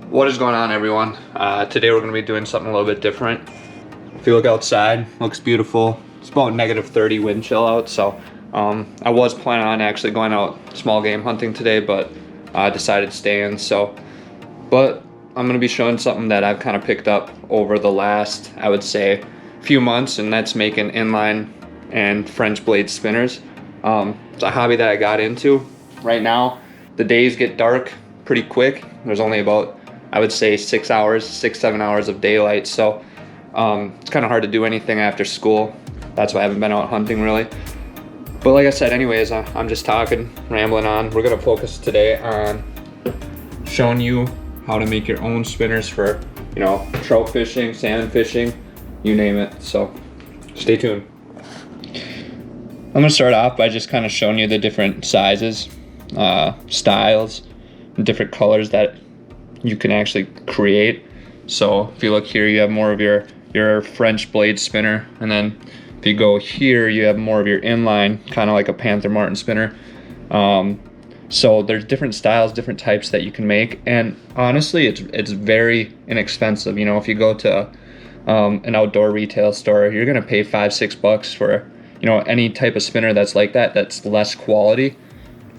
What is going on, everyone? Today we're going to be doing something a little bit different. If you look outside, looks beautiful. It's about -30 wind chill out, so I was planning on actually going out small game hunting today, but I decided to stay in. But I'm going to be showing something that I've kind of picked up over the last, I would say, few months, and that's making inline and French blade spinners. It's a hobby that I got into. Right now, the days get dark pretty quick. There's only about, I would say, 6 hours, 6-7 hours of daylight. So it's kind of hard to do anything after school. That's why I haven't been out hunting really. But like I said, anyways, I'm just talking, rambling on. We're gonna focus today on showing you how to make your own spinners for, you know, trout fishing, salmon fishing, you name it. So stay tuned. I'm gonna start off by just kind of showing you the different sizes, styles, and different colors that you can actually create. So if you look here, you have more of your French blade spinner, and then if you go here, you have more of your inline, kind of like a Panther Martin spinner. So there's different styles, different types that you can make, and honestly, it's very inexpensive. You know, if you go to an outdoor retail store, you're gonna pay $5-6 for, you know, any type of spinner that's like that, that's less quality.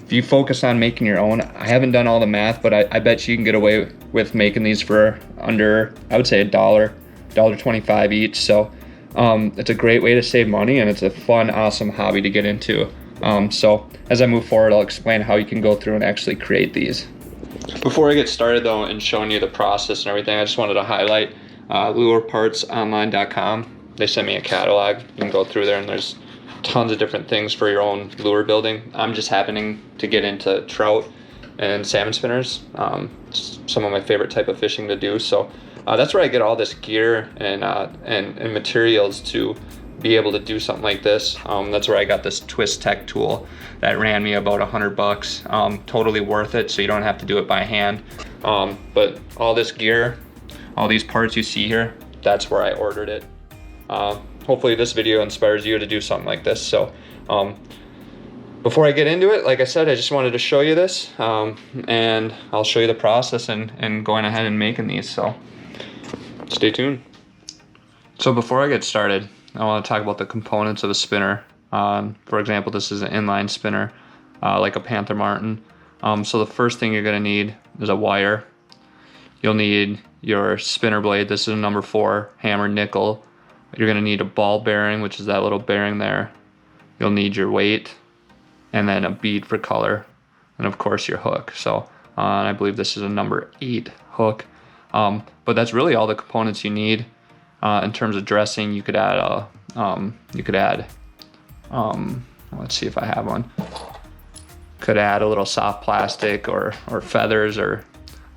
If you focus on making your own, I haven't done all the math, but I bet you can get away with making these for under, I would say, $1.25 each. So it's a great way to save money, and it's a fun, awesome hobby to get into. So as I move forward, I'll explain how you can go through and actually create these. Before I get started though, and showing you the process and everything, I just wanted to highlight lurepartsonline.com. They sent me a catalog. You can go through there, and there's tons of different things for your own lure building. I'm just happening to get into trout and salmon spinners. It's some of my favorite type of fishing to do. So that's where I get all this gear and materials to be able to do something like this. That's where I got this Twist Tech tool that ran me about $100. Totally worth it, so you don't have to do it by hand. But all this gear, all these parts you see here, that's where I ordered it. Hopefully this video inspires you to do something like this. So before I get into it, like I said, I just wanted to show you this, and I'll show you the process and going ahead and making these. So stay tuned. So before I get started, I want to talk about the components of a spinner. For example, this is an inline spinner, like a Panther Martin. So the first thing you're going to need is a wire. You'll need your spinner blade. This is a number 4 hammered nickel. You're going to need a ball bearing, which is that little bearing there. You'll need your weight, and then a bead for color, and of course your hook. So I believe this is a number 8 hook. But that's really all the components you need. In terms of dressing, you could add let's see if I have one. Could add a little soft plastic or feathers, or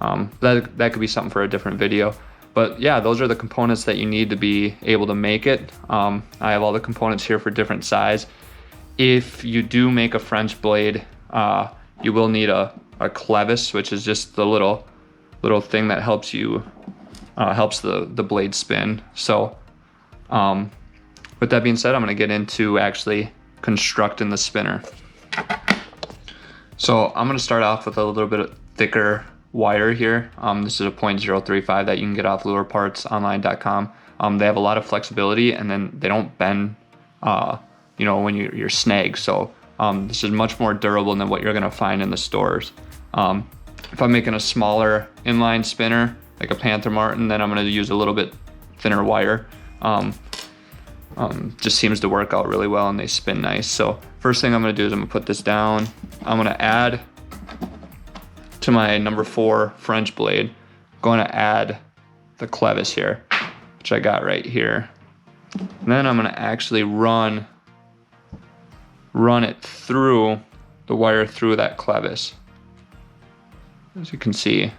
that could be something for a different video. But yeah, those are the components that you need to be able to make it. I have all the components here for different size. If you do make a French blade, you will need a clevis, which is just the little thing that helps you helps the blade spin. So with that being said, I'm going to get into actually constructing the spinner. So I'm going to start off with a little bit thicker wire here. This is a 0.035 that you can get off lurepartsonline.com. They have a lot of flexibility, and then they don't bend you know, when you're snagged. So this is much more durable than what you're going to find in the stores. If I'm making a smaller inline spinner like a Panther Martin, then I'm going to use a little bit thinner wire. Just seems to work out really well, and they spin nice. So first thing I'm going to do is I'm going to put this down. I'm going to add to my number 4 French blade. I'm going to add the clevis here, which I got right here. And then I'm going to actually run it through the wire, through that clevis, as you can see,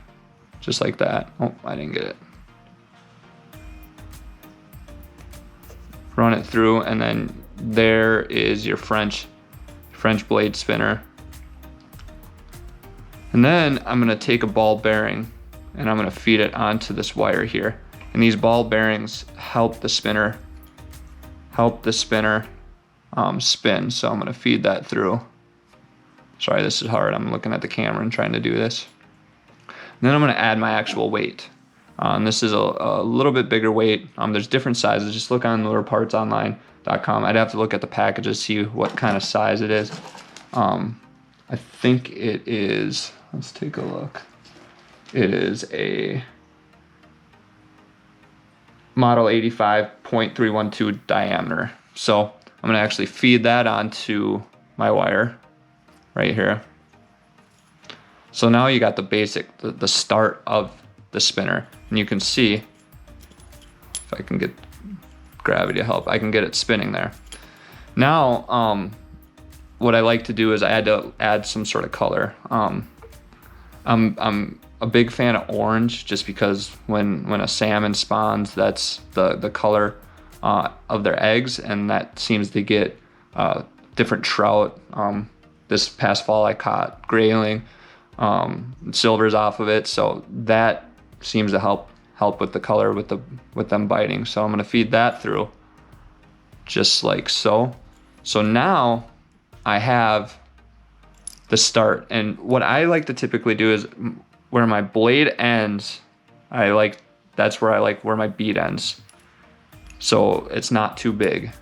just like that. Oh, I didn't get it. Run it through, and then there is your French blade spinner. And then I'm gonna take a ball bearing, and I'm gonna feed it onto this wire here. And these ball bearings help the spinner spin. So I'm gonna feed that through. Sorry, this is hard. I'm looking at the camera and trying to do this. then I'm gonna add my actual weight. And this is a little bit bigger weight. There's different sizes. Just look on lurepartsonline.com. I'd have to look at the packages, see what kind of size it is. I think it is, let's take a look. It is a model 85.312 diameter. So I'm gonna actually feed that onto my wire right here. So now you got the basic, the start of the spinner. And you can see, if I can get gravity to help, I can get it spinning there. Now, what I like to do is I had to add some sort of color. I'm a big fan of orange, just because when a salmon spawns, that's the color of their eggs, and that seems to get different trout. This past fall I caught grayling, silvers off of it, so that seems to help with the color with them biting. So I'm gonna feed that through, just like so. So now I have the start, and what I like to typically do is where my blade ends, that's where I like where my bead ends, so it's not too big,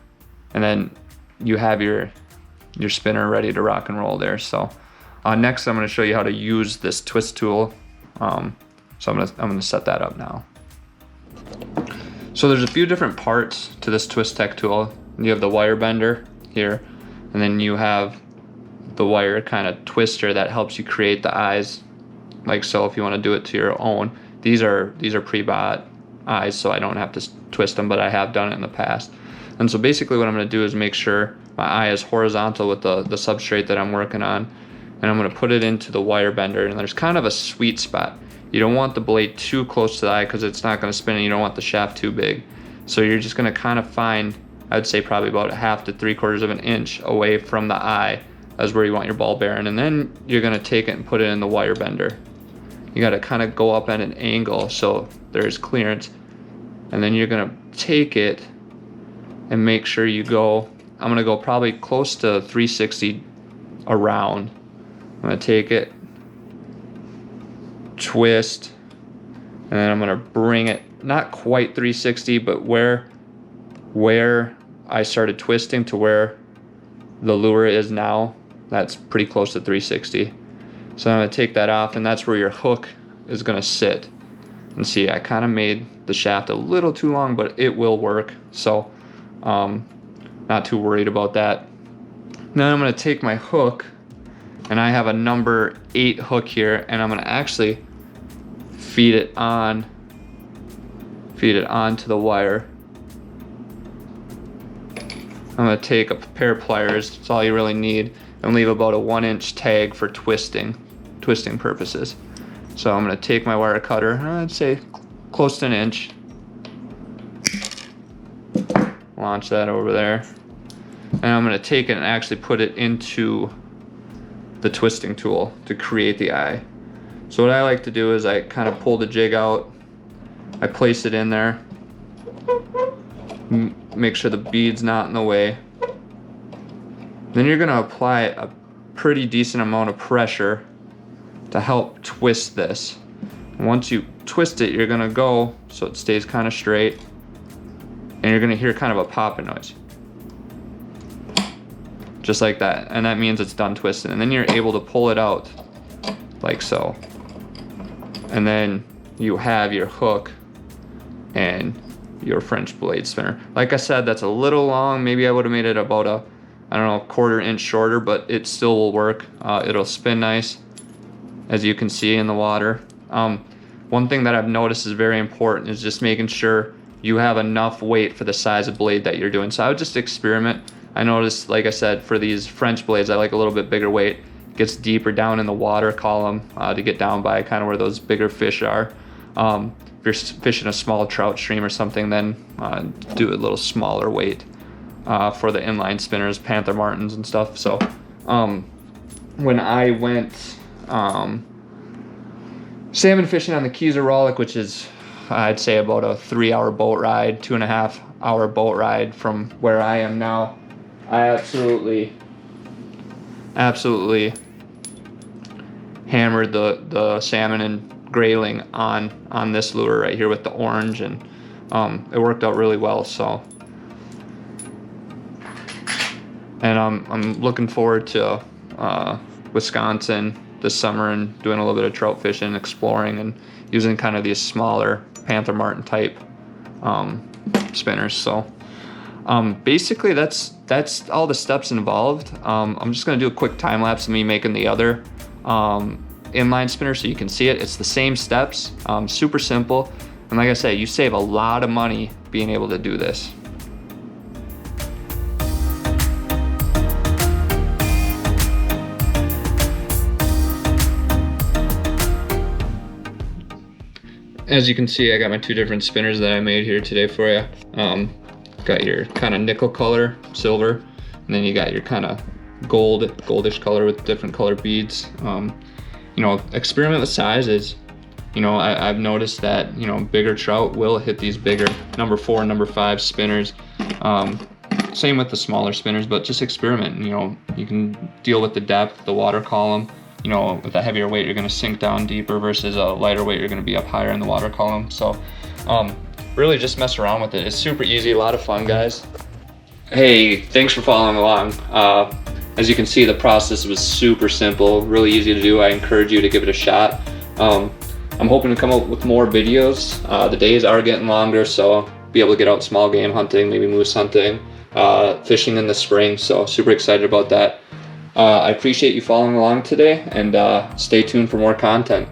and then you have your spinner ready to rock and roll there. So next I'm going to show you how to use this twist tool. So I'm gonna set that up now. So there's a few different parts to this twist tech tool. You have the wire bender here, and then you have the wire kind of twister that helps you create the eyes, like so. If you want to do it to your own, these are pre-bought eyes, so I don't have to twist them, but I have done it in the past. And so basically what I'm going to do is make sure my eye is horizontal with the substrate that I'm working on, and I'm going to put it into the wire bender. And there's kind of a sweet spot. You don't want the blade too close to the eye because it's not going to spin, and you don't want the shaft too big. So you're just going to kind of find, I would say probably about 1/2 to 3/4 of an inch away from the eye as where you want your ball bearing, and then you're going to take it and put it in the wire bender. You got to kind of go up at an angle so there's clearance, and then you're going to take it and make sure you go, I'm going to go probably close to 360 around. I'm going to take it, twist, and then I'm going to bring it not quite 360, but where I started twisting to where the lure is now, that's pretty close to 360. So I'm going to take that off, and that's where your hook is going to sit. And see, I kind of made the shaft a little too long, but it will work. So not too worried about that. Now I'm going to take my hook, and I have a number 8 hook here, and I'm going to actually feed it onto the wire. I'm going to take a pair of pliers, that's all you really need, and leave about a 1-inch tag for twisting purposes. So I'm going to take my wire cutter, I'd say close to 1 inch, launch that over there, and I'm going to take it and actually put it into the twisting tool to create the eye. So what I like to do is I kind of pull the jig out, I place it in there, make sure the bead's not in the way. Then you're going to apply a pretty decent amount of pressure to help twist this. And once you twist it, you're going to go so it stays kind of straight, and you're going to hear kind of a popping noise. Just like that, and that means it's done twisting. And then you're able to pull it out like so. And then you have your hook and your French blade spinner. Like I said, that's a little long. Maybe I would have made it about a, I don't know, 1/4 inch shorter, but it still will work. It'll spin nice, as you can see in the water. One thing that I've noticed is very important is just making sure you have enough weight for the size of blade that you're doing. So I would just experiment. I noticed, like I said, for these French blades, I like a little bit bigger weight. It gets deeper down in the water column to get down by kind of where those bigger fish are. If you're fishing a small trout stream or something, then do a little smaller weight for the inline spinners, Panther Martins and stuff. So when I went salmon fishing on the Keys of Rollick, which is, I'd say, about a 3-hour boat ride, 2.5-hour boat ride from where I am now, I absolutely hammered the salmon and grayling on this lure right here with the orange, and it worked out really well. So, and I'm looking forward to Wisconsin this summer and doing a little bit of trout fishing, exploring, and using kind of these smaller Panther Martin type spinners. So basically that's all the steps involved. I'm just gonna do a quick time lapse of me making the other inline spinner so you can see it. It's the same steps, super simple, and like I said, you save a lot of money being able to do this. As you can see, I got my two different spinners that I made here today for you. Got your kind of nickel color, silver, and then you got your kind of goldish color with different color beads. You know, experiment with sizes. You know, I've noticed that, you know, bigger trout will hit these bigger number 4 and number 5 spinners. Same with the smaller spinners, but just experiment. You know, you can deal with the depth, the water column. You know, with a heavier weight, you're gonna sink down deeper versus a lighter weight, you're gonna be up higher in the water column. So really just mess around with it. It's super easy, a lot of fun, guys. Hey, thanks for following along. As you can see, the process was super simple, really easy to do. I encourage you to give it a shot. I'm hoping to come up with more videos. The days are getting longer, so I'll be able to get out small game hunting, maybe moose hunting, fishing in the spring. So super excited about that. I appreciate you following along today, and stay tuned for more content.